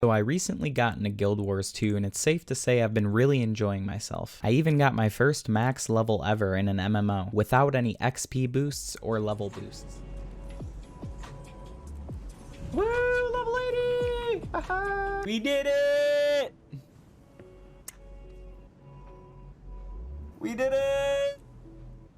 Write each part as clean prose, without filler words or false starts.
So I recently got into Guild Wars 2 and it's safe to say I've been really enjoying myself. I even got my first max level ever in an MMO without any XP boosts or level boosts. Woo! Level 80! Aha! We did it! We did it!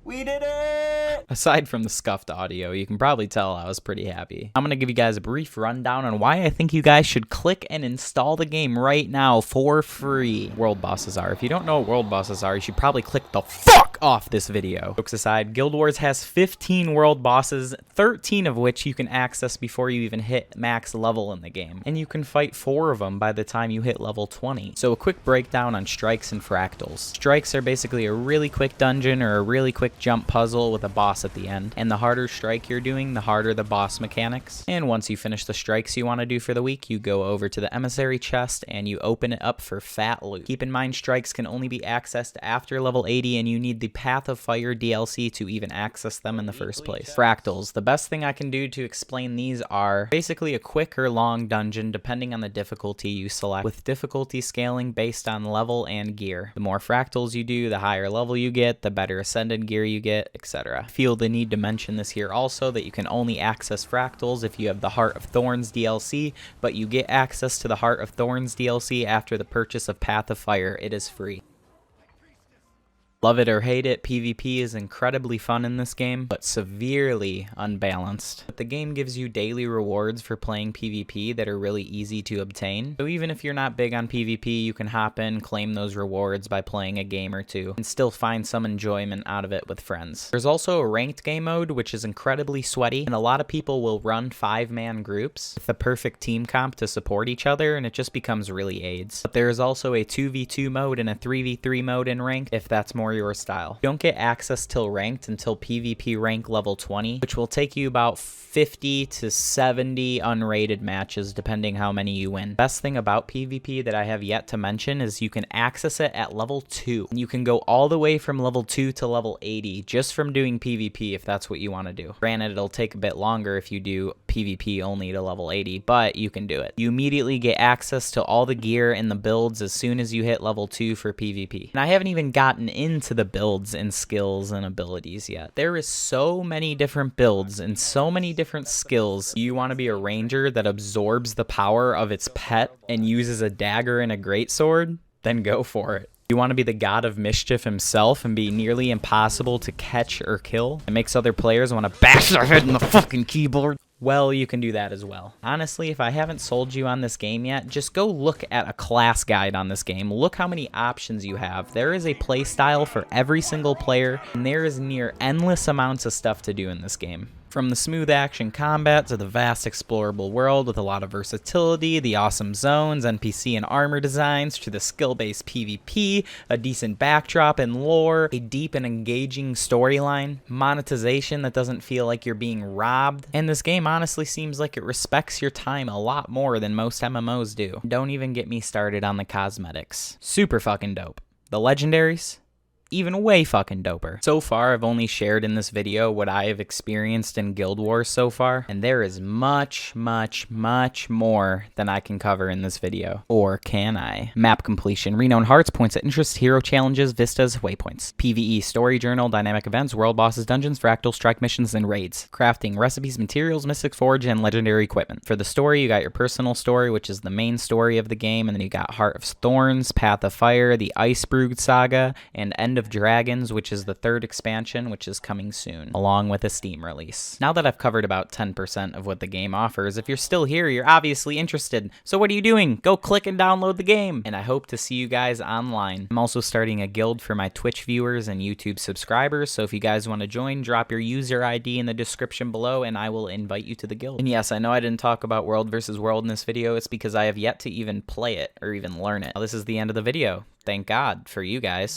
We did it! Aside from the scuffed audio, you can probably tell I was pretty happy. I'm gonna give you guys a brief rundown on why I think you guys should click and install the game right now for free. World bosses are. If you don't know what world bosses are, you should probably click the fuck off this video. Jokes aside, Guild Wars has 15 world bosses, 13 of which you can access before you even hit max level in the game. And you can fight 4 of them by the time you hit level 20. So a quick breakdown on strikes and fractals. Strikes are basically a really quick dungeon or a really quick jump puzzle with a boss at the end. And the harder strike you're doing, the harder the boss mechanics. And once you finish the strikes you want to do for the week, you go over to the emissary chest and you open it up for fat loot. Keep in mind, strikes can only be accessed after level 80 and you need the Path of Fire DLC to even access them in the first place. Fractals. The best thing I can do to explain these are basically a quick or long dungeon depending on the difficulty you select, with difficulty scaling based on level and gear. The more fractals you do, the higher level you get, the better ascended gear you get, etc. I feel the need to mention this here also, that you can only access fractals if you have the Heart of Thorns DLC, but you get access to the Heart of Thorns DLC after the purchase of Path of Fire. It is free. Love it or hate it, PvP is incredibly fun in this game, but severely unbalanced. But the game gives you daily rewards for playing PvP that are really easy to obtain. So even if you're not big on PvP, you can hop in, claim those rewards by playing a game or two, and still find some enjoyment out of it with friends. There's also a ranked game mode, which is incredibly sweaty, and a lot of people will run 5-man groups with the perfect team comp to support each other, and it just becomes really AIDS. But there is also a 2v2 mode and a 3v3 mode in ranked, if that's more your style. You don't get access till ranked until PvP rank level 20, which will take you about 50 to 70 unrated matches depending how many you win. Best thing about PvP that I have yet to mention is you can access it at level 2. You can go all the way from level 2 to level 80 just from doing PvP if that's what you want to do. Granted, it'll take a bit longer if you do PvP only to level 80, but you can do it. You immediately get access to all the gear and the builds as soon as you hit level 2 for PvP. And I haven't even gotten into the builds and skills and abilities yet. There is so many different builds and so many different skills. You want to be a ranger that absorbs the power of its pet and uses a dagger and a greatsword? Then go for it. You want to be the god of mischief himself and be nearly impossible to catch or kill? It makes other players want to bash their head in the fucking keyboard? Well, you can do that as well. Honestly, if I haven't sold you on this game yet, just go look at a class guide on this game. Look how many options you have. There is a play style for every single player, and there is near endless amounts of stuff to do in this game. From the smooth action combat to the vast explorable world with a lot of versatility, the awesome zones, NPC and armor designs, to the skill-based PvP, a decent backdrop and lore, a deep and engaging storyline, monetization that doesn't feel like you're being robbed, and this game honestly seems like it respects your time a lot more than most MMOs do. Don't even get me started on the cosmetics. Super fucking dope. The legendaries? Even way fucking doper. So far, I've only shared in this video what I have experienced in Guild Wars so far, and there is much, much, much more than I can cover in this video. Or can I? Map completion, renowned hearts, points of interest, hero challenges, vistas, waypoints. PvE, story journal, dynamic events, world bosses, dungeons, fractals, strike missions, and raids. Crafting, recipes, materials, mystic forge, and legendary equipment. For the story, you got your personal story, which is the main story of the game, and then you got Heart of Thorns, Path of Fire, the Icebrood Saga, and End of Dragons, which is the 3rd expansion, which is coming soon, along with a Steam release. Now that I've covered about 10% of what the game offers, if you're still here, you're obviously interested. So what are you doing? Go click and download the game. And I hope to see you guys online. I'm also starting a guild for my Twitch viewers and YouTube subscribers, so if you guys want to join, drop your user ID in the description below and I will invite you to the guild. And yes, I know I didn't talk about World vs. World in this video. It's because I have yet to even play it or even learn it. Now, this is the end of the video. Thank God for you guys.